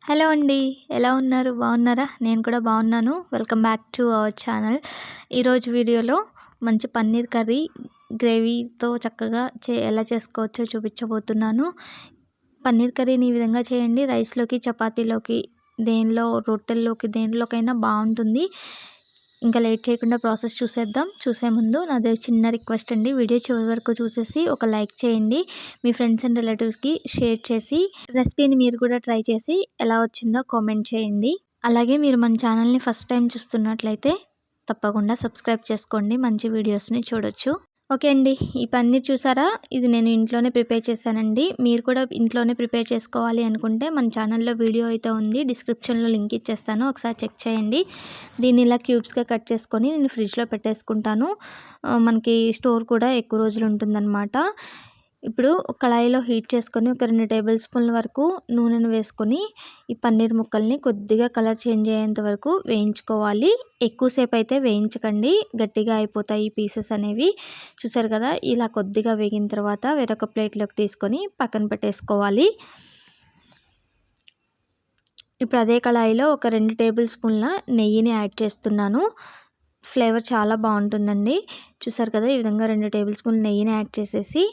Hello అండి. ఎలా ఉన్నారు? బాగున్నారా? నేను కూడా బాగున్నాను. Welcome back to our channel. ఈరోజు వీడియోలో మంచి పన్నీర్ కర్రీ గ్రేవీతో చక్కగా ఎలా చేసుకోవచ్చో చూపించబోతున్నాను. పన్నీర్ కర్రీని ఈ విధంగా చేయండి. రైస్‌లోకి, చపాతీలోకి, రొట్టెల్లోకి దేనిలోకైనా బాగుంటుంది. ఇంకా లేట్ చేయకుండా ప్రాసెస్ చూసేద్దాం. చూసే ముందు నాది చిన్న రిక్వెస్ట్ అండి. వీడియో చివరి వరకు చూసేసి ఒక లైక్ చేయండి. మీ ఫ్రెండ్స్ అండ్ రిలేటివ్స్‌కి షేర్ చేసి రెసిపీని మీరు కూడా ట్రై చేసి ఎలా వచ్చిందో కామెంట్ చేయండి. అలాగే మీరు మన ఛానల్‌ని ఫస్ట్ టైం చూస్తున్నట్లయితే తప్పకుండా సబ్స్క్రైబ్ చేసుకోండి. మంచి వీడియోస్‌ని చూడొచ్చు. ఓకే అండి. ఈ పన్నీర్ చూసారా? ఇది నేను ఇంట్లోనే ప్రిపేర్ చేశానండి. మీరు కూడా ఇంట్లోనే ప్రిపేర్ చేసుకోవాలి అనుకుంటే మన ఛానల్‌లో వీడియో అయితే ఉంది. డిస్క్రిప్షన్‌లో లింక్ ఇచ్చేస్తాను. ఒకసారి చెక్ చేయండి. దీన్ని ఇలా క్యూబ్స్‌గా కట్ చేసుకొని నేను ఫ్రిడ్జ్‌లో పెట్టేసుకుంటాను. మనకి స్టోర్ కూడా ఎక్కువ రోజులు ఉంటుందన్నమాట. ఇప్పుడు కళాయిలో హీట్ చేసుకొని ఒక 2 టేబుల్ స్పూన్ల వరకు నూనెను వేసుకొని ఈ పన్నీర్ ముక్కల్ని కొద్దిగా కలర్ చేంజ్ అయ్యేంత వరకు వేయించుకోవాలి. ఎక్కువసేపు అయితే వేయించకండి, గట్టిగా అయిపోతాయి ఈ పీసెస్ అనేవి. చూసారు కదా, ఇలా కొద్దిగా వేగిన తర్వాత వేరొక ప్లేట్లోకి తీసుకొని పక్కన పెట్టేసుకోవాలి. ఇప్పుడు అదే కళాయిలో ఒక 2 టేబుల్ స్పూన్ల నెయ్యిని యాడ్ చేస్తున్నాను. ఫ్లేవర్ చాలా బాగుంటుందండి. చూసారు కదా, ఈ విధంగా 2 టేబుల్ స్పూన్ల నెయ్యిని యాడ్ చేసేసి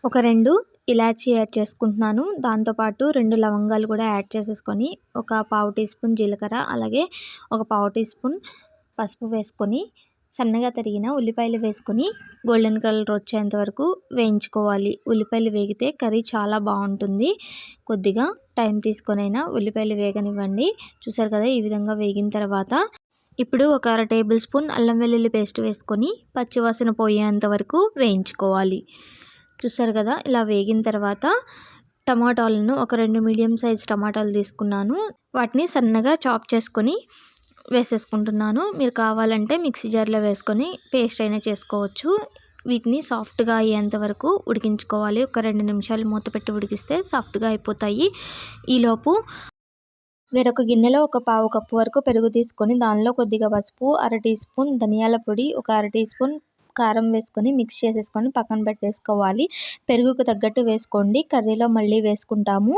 ఒక 2 ఇలాచీ యాడ్ చేసుకుంటున్నాను. దాంతోపాటు 2 లవంగాలు కూడా యాడ్ చేసేసుకొని ఒక పావు టీ స్పూన్ జీలకర్ర, అలాగే ఒక పావు టీ స్పూన్ పసుపు వేసుకొని సన్నగా తరిగిన ఉల్లిపాయలు వేసుకొని గోల్డెన్ కలర్ వచ్చేంత వరకు వేయించుకోవాలి. ఉల్లిపాయలు వేగితే కర్రీ చాలా బాగుంటుంది. కొద్దిగా టైం తీసుకొనైనా ఉల్లిపాయలు వేగనివ్వండి. చూసారు కదా, ఈ విధంగా వేగిన తర్వాత ఇప్పుడు ఒక 1/2 టేబుల్ స్పూన్ అల్లం వెల్లుల్లి పేస్ట్ వేసుకొని పచ్చివాసన పోయేంత వరకు వేయించుకోవాలి. చూసారు కదా, ఇలా వేగిన తర్వాత టమాటాలను ఒక 2 మీడియం సైజ్ టమాటాలు తీసుకున్నాను. వాటిని సన్నగా చాప్ చేసుకొని వేసేసుకుంటున్నాను. మీరు కావాలంటే మిక్సీ జార్లో వేసుకొని పేస్ట్ అయినా చేసుకోవచ్చు. వీటిని సాఫ్ట్గా అయ్యేంత వరకు ఉడికించుకోవాలి. ఒక 2 నిమిషాలు మూత పెట్టి ఉడికిస్తే సాఫ్ట్గా అయిపోతాయి. ఈలోపు వేరొక గిన్నెలో ఒక పావు కప్పు వరకు పెరుగు తీసుకొని దానిలో కొద్దిగా పసుపు, 1/2 టీ స్పూన్ ధనియాల పొడి, ఒక 1/2 టీ స్పూన్ కారం వేసుకొని మిక్స్ చేసేసుకొని పక్కన పెట్టేసుకోవాలి. పెరుగుకు తగ్గట్టు వేసుకోండి, కర్రీలో మళ్ళీ వేసుకుంటాము.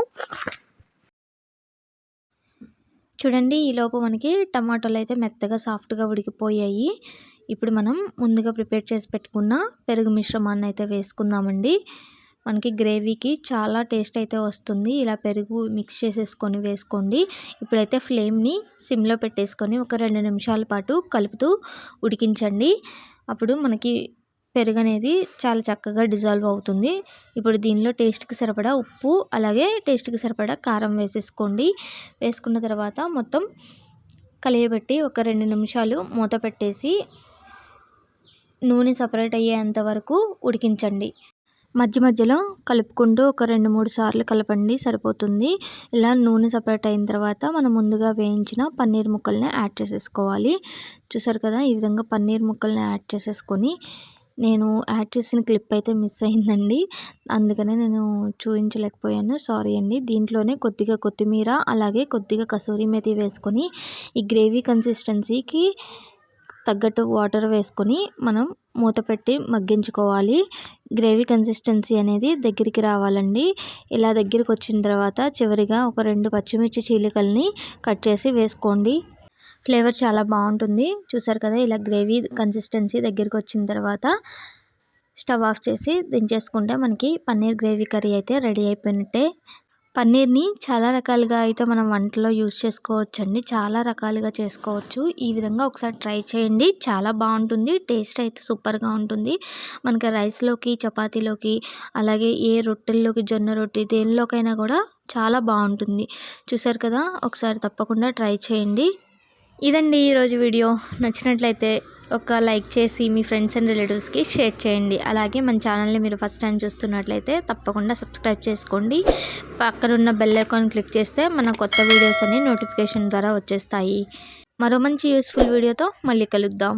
చూడండి, ఈలోపు మనకి టమాటాలు అయితే మెత్తగా సాఫ్ట్గా ఉడికిపోయాయి. ఇప్పుడు మనం ముందుగా ప్రిపేర్ చేసి పెట్టుకున్న పెరుగు మిశ్రమాన్ని అయితే వేసుకుందామండి. మనకి గ్రేవీకి చాలా టేస్ట్ అయితే వస్తుంది. ఇలా పెరుగు మిక్స్ చేసేసుకొని వేసుకోండి. ఇప్పుడైతే ఫ్లేమ్ని సిమ్లో పెట్టేసుకొని ఒక 2 నిమిషాల పాటు కలుపుతూ ఉడికించండి. అప్పుడు మనకి పెరుగు అనేది చాలా చక్కగా డిజాల్వ్ అవుతుంది. ఇప్పుడు దీనిలో టేస్ట్కి సరిపడా ఉప్పు, అలాగే టేస్ట్కి సరిపడా కారం వేసేసుకోండి. వేసుకున్న తర్వాత మొత్తం కలియబెట్టి ఒక 2 నిమిషాలు మూత పెట్టేసి నూనె సపరేట్ అయ్యేంత వరకు ఉడికించండి. మధ్య మధ్యలో కలుపుకుంటూ ఒక 2-3 సార్లు కలపండి, సరిపోతుంది. ఇలా నూనె సపరేట్ అయిన తర్వాత మనం ముందుగా వేయించిన పన్నీర్ ముక్కల్ని యాడ్ చేసేసుకోవాలి. చూసారు కదా, ఈ విధంగా పన్నీర్ ముక్కల్ని యాడ్ చేసేసుకొని నేను యాడ్ చేసిన క్లిప్ అయితే మిస్ అయిందండి. అందుకనే నేను చూపించలేకపోయాను, సారీ అండి. దీంట్లోనే కొద్దిగా కొత్తిమీర, అలాగే కొద్దిగా కసూరి మేతి వేసుకొని ఈ గ్రేవీ కన్సిస్టెన్సీకి తగ్గట్టు వాటర్ వేసుకొని మనం మూత పెట్టి మగ్గించుకోవాలి. గ్రేవీ కన్సిస్టెన్సీ అనేది దగ్గరికి రావాలండి. ఇలా దగ్గరికి వచ్చిన తర్వాత చివరిగా ఒక 2 పచ్చిమిర్చి చీలికల్ని కట్ చేసి వేసుకోండి. ఫ్లేవర్ చాలా బాగుంటుంది. చూసారు కదా, ఇలా గ్రేవీ కన్సిస్టెన్సీ దగ్గరికి వచ్చిన తర్వాత స్టవ్ ఆఫ్ చేసి దించేసుకుంటే మనకి పన్నీర్ గ్రేవీ కర్రీ అయితే రెడీ అయిపోయినట్టే. పన్నీర్ని చాలా రకాలుగా అయితే మనం వంటలో యూజ్ చేసుకోవచ్చండి. చాలా రకాలుగా చేసుకోవచ్చు. ఈ విధంగా ఒకసారి ట్రై చేయండి, చాలా బాగుంటుంది. టేస్ట్ అయితే సూపర్గా ఉంటుంది. మనకి రైస్లోకి, చపాతీలోకి, అలాగే ఏ రొట్టెల్లోకి, జొన్న రొట్టి దేనిలోకైనా కూడా చాలా బాగుంటుంది. చూసారు కదా, ఒకసారి తప్పకుండా ట్రై చేయండి. ఇదండి ఈరోజు వీడియో. నచ్చినట్లయితే ఒక లైక్ చేసి మీ ఫ్రెండ్స్ అండ్ రిలేటివ్స్కి షేర్ చేయండి. అలాగే మన ఛానల్ని మీరు ఫస్ట్ టైం చూస్తున్నట్లయితే తప్పకుండా సబ్స్క్రైబ్ చేసుకోండి. పక్కనున్న బెల్ ఐకాన్ క్లిక్ చేస్తే మన కొత్త వీడియోస్ అన్ని నోటిఫికేషన్ ద్వారా వచ్చేస్తాయి. మరో మంచి యూస్ఫుల్ వీడియోతో మళ్ళీ కలుద్దాం.